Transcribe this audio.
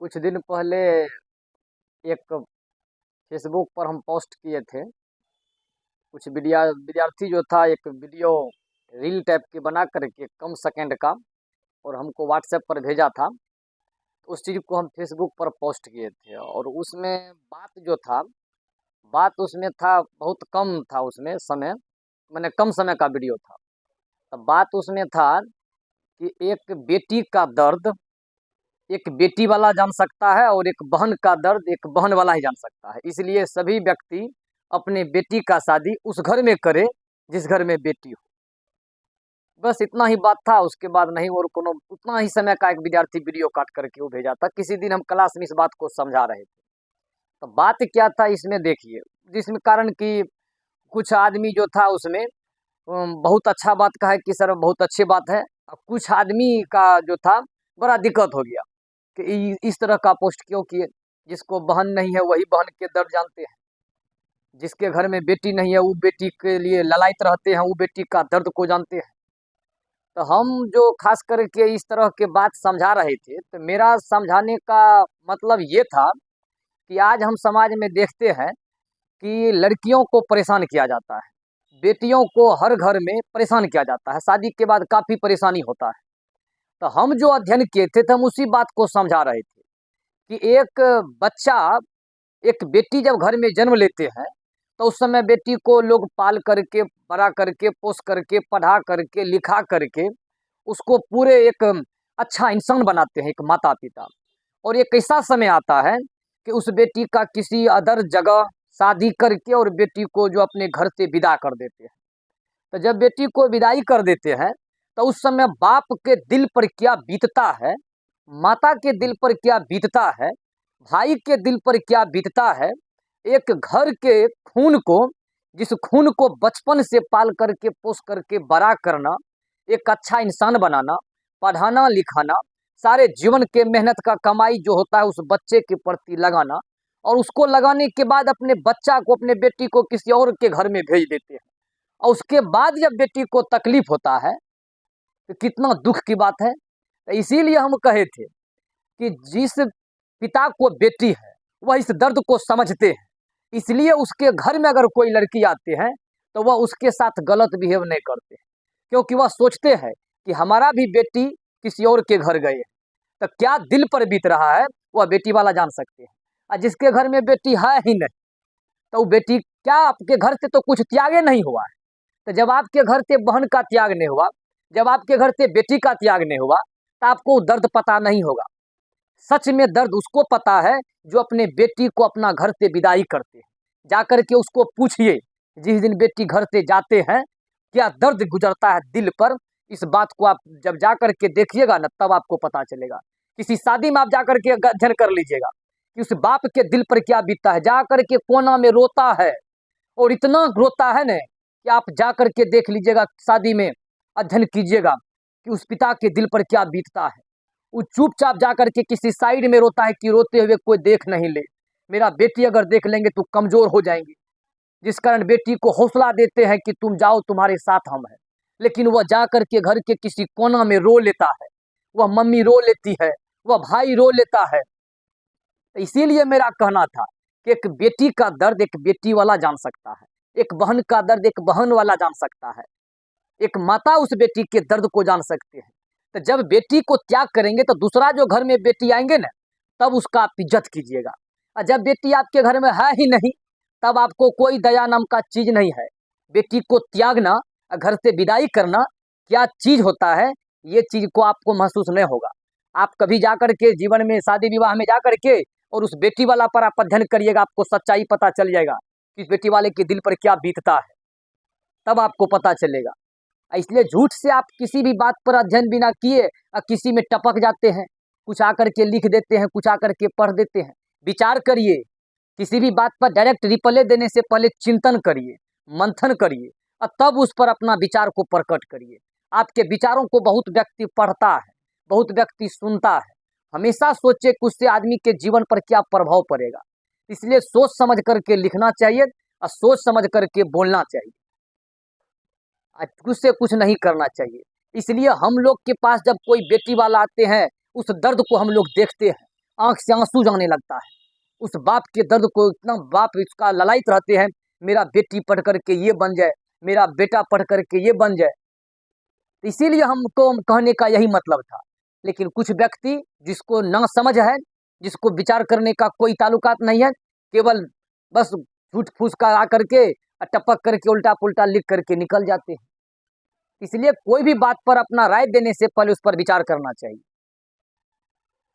कुछ दिन पहले एक फेसबुक पर हम पोस्ट किए थे। कुछ विद्यार्थी जो था एक वीडियो रील टाइप के बना करके कम सेकंड का और हमको व्हाट्सएप पर भेजा था। तो उस चीज़ को हम फेसबुक पर पोस्ट किए थे और उसमें बात उसमें था, बहुत कम था उसमें समय, मैंने कम समय का वीडियो था। तो बात उसमें था कि एक बेटी का दर्द एक बेटी वाला जान सकता है और एक बहन का दर्द एक बहन वाला ही जान सकता है। इसलिए सभी व्यक्ति अपने बेटी का शादी उस घर में करे जिस घर में बेटी हो। बस इतना ही बात था, उसके बाद नहीं और कोनो। उतना ही समय का एक विद्यार्थी वीडियो काट करके वो भेजा था। किसी दिन हम क्लास में इस बात को समझा रहे थे। तो बात क्या था इसमें देखिए, जिसमें कारण कि कुछ आदमी जो था उसमें बहुत अच्छा बात कहा कि सर बहुत अच्छी बात है, और कुछ आदमी का जो था बड़ा दिक्कत हो गया कि इस तरह का पोस्ट क्यों किए। जिसको बहन नहीं है वही बहन के दर्द जानते हैं, जिसके घर में बेटी नहीं है वो बेटी के लिए ललायत रहते हैं, वो बेटी का दर्द को जानते हैं। तो हम जो खास करके इस तरह के बात समझा रहे थे, तो मेरा समझाने का मतलब ये था कि आज हम समाज में देखते हैं कि लड़कियों को परेशान किया जाता है, बेटियों को हर घर में परेशान किया जाता है, शादी के बाद काफ़ी परेशानी होता है। तो हम जो अध्ययन किए थे तो हम उसी बात को समझा रहे थे कि एक बेटी जब घर में जन्म लेते हैं तो उस समय बेटी को लोग पाल करके, बड़ा करके, पोस करके, पढ़ा करके, लिखा करके उसको पूरे एक अच्छा इंसान बनाते हैं, एक माता पिता। और एक ऐसा समय आता है कि उस बेटी का किसी अदर जगह शादी करके और बेटी को जो अपने घर से विदा कर देते हैं। तो जब बेटी को विदाई कर देते हैं तो उस समय बाप के दिल पर क्या बीतता है, माता के दिल पर क्या बीतता है, भाई के दिल पर क्या बीतता है। एक घर के खून को, जिस खून को बचपन से पाल करके पोस करके बड़ा करना, एक अच्छा इंसान बनाना, पढ़ाना लिखाना, सारे जीवन के मेहनत का कमाई जो होता है उस बच्चे के प्रति लगाना, और उसको लगाने के बाद अपने बच्चा को, अपने बेटी को किसी और के घर में भेज देते हैं। और उसके बाद जब बेटी को तकलीफ होता है तो कितना दुख की बात है। तो इसीलिए हम कहे थे कि जिस पिता को बेटी है वह इस दर्द को समझते हैं, इसलिए उसके घर में अगर कोई लड़की आते हैं तो वह उसके साथ गलत बिहेव नहीं करते, क्योंकि वह सोचते हैं कि हमारा भी बेटी किसी और के घर गए, तो क्या दिल पर बीत रहा है वह बेटी वाला जान सकते हैं। और जिसके घर में बेटी है ही नहीं, तो वो बेटी क्या आपके घर से तो कुछ त्यागे नहीं हुआ है। तो जब आपके घर से बहन का त्याग नहीं हुआ, जब आपके घर से बेटी का त्याग नहीं हुआ, तो आपको दर्द पता नहीं होगा। सच में दर्द उसको पता है जो अपने बेटी को अपना घर से विदाई करते हैं। जाकर के उसको पूछिए, जिस दिन बेटी घर से जाते हैं क्या दर्द गुजरता है दिल पर। इस बात को आप जब जा करके देखिएगा ना, तब आपको पता चलेगा। किसी शादी में आप जा करके अध्ययन कर लीजिएगा कि उस बाप के दिल पर क्या बीतता है। जा करके कोना में रोता है, और इतना रोता है ना कि आप जा करके देख लीजिएगा, शादी में अध्ययन कीजिएगा कि उस पिता के दिल पर क्या बीतता है। वो चुपचाप जा करके किसी साइड में रोता है कि रोते हुए कोई देख नहीं ले, मेरा बेटी अगर देख लेंगे तो कमजोर हो जाएंगे। जिस कारण बेटी को हौसला देते हैं कि तुम जाओ, तुम्हारे साथ हम हैं। लेकिन वह जा करके घर के किसी कोना में रो लेता है, वह मम्मी रो लेती है, वह भाई रो लेता है। तो इसीलिए मेरा कहना था कि एक बेटी का दर्द एक बेटी वाला जान सकता है, एक बहन का दर्द एक बहन वाला जान सकता है, एक माता उस बेटी के दर्द को जान सकते हैं। तो जब बेटी को त्याग करेंगे तो दूसरा जो घर में बेटी आएंगे ना, तब उसका आप इज्जत कीजिएगा। और जब बेटी आपके घर में है ही नहीं, तब आपको कोई दया नाम का चीज नहीं है। बेटी को त्यागना, घर से विदाई करना क्या चीज होता है, ये चीज को आपको महसूस नहीं होगा। आप कभी जाकर के जीवन में शादी विवाह में जाकर के और उस बेटी वाला पर आप अध्ययन करिएगा, आपको सच्चाई पता चल जाएगा कि इस बेटी वाले के दिल पर क्या बीतता है, तब आपको पता चलेगा। इसलिए झूठ से आप किसी भी बात पर अध्ययन बिना किए किसी में टपक जाते हैं, कुछ आकर के लिख देते हैं, कुछ आकर के पढ़ देते हैं। विचार करिए, किसी भी बात पर डायरेक्ट रिप्लाई देने से पहले चिंतन करिए, मंथन करिए, और तब उस पर अपना विचार को प्रकट करिए। आपके विचारों को बहुत व्यक्ति पढ़ता है, बहुत व्यक्ति सुनता है। हमेशा सोचे कि उससे आदमी के जीवन पर क्या प्रभाव पड़ेगा। इसलिए सोच समझ करके लिखना चाहिए और सोच समझ करके बोलना चाहिए, कुछ से कुछ नहीं करना चाहिए। इसलिए हम लोग के पास जब कोई बेटी वाला आते हैं, उस दर्द को हम लोग देखते हैं, आंख से आंसू जाने लगता है। उस बाप के दर्द को इतना बाप इसका ललायित रहते हैं, मेरा बेटी पढ़ करके ये बन जाए, मेरा बेटा पढ़ करके ये बन जाए। इसीलिए हमको कहने का यही मतलब था। लेकिन कुछ व्यक्ति जिसको ना समझ है, जिसको विचार करने का कोई ताल्लुकात नहीं है, केवल बस झूठ-फूस का आ करके टपक करके उल्टा-पुल्टा लिख करके निकल जाते हैं। इसलिए कोई भी बात पर अपना राय देने से पहले उस पर विचार करना चाहिए।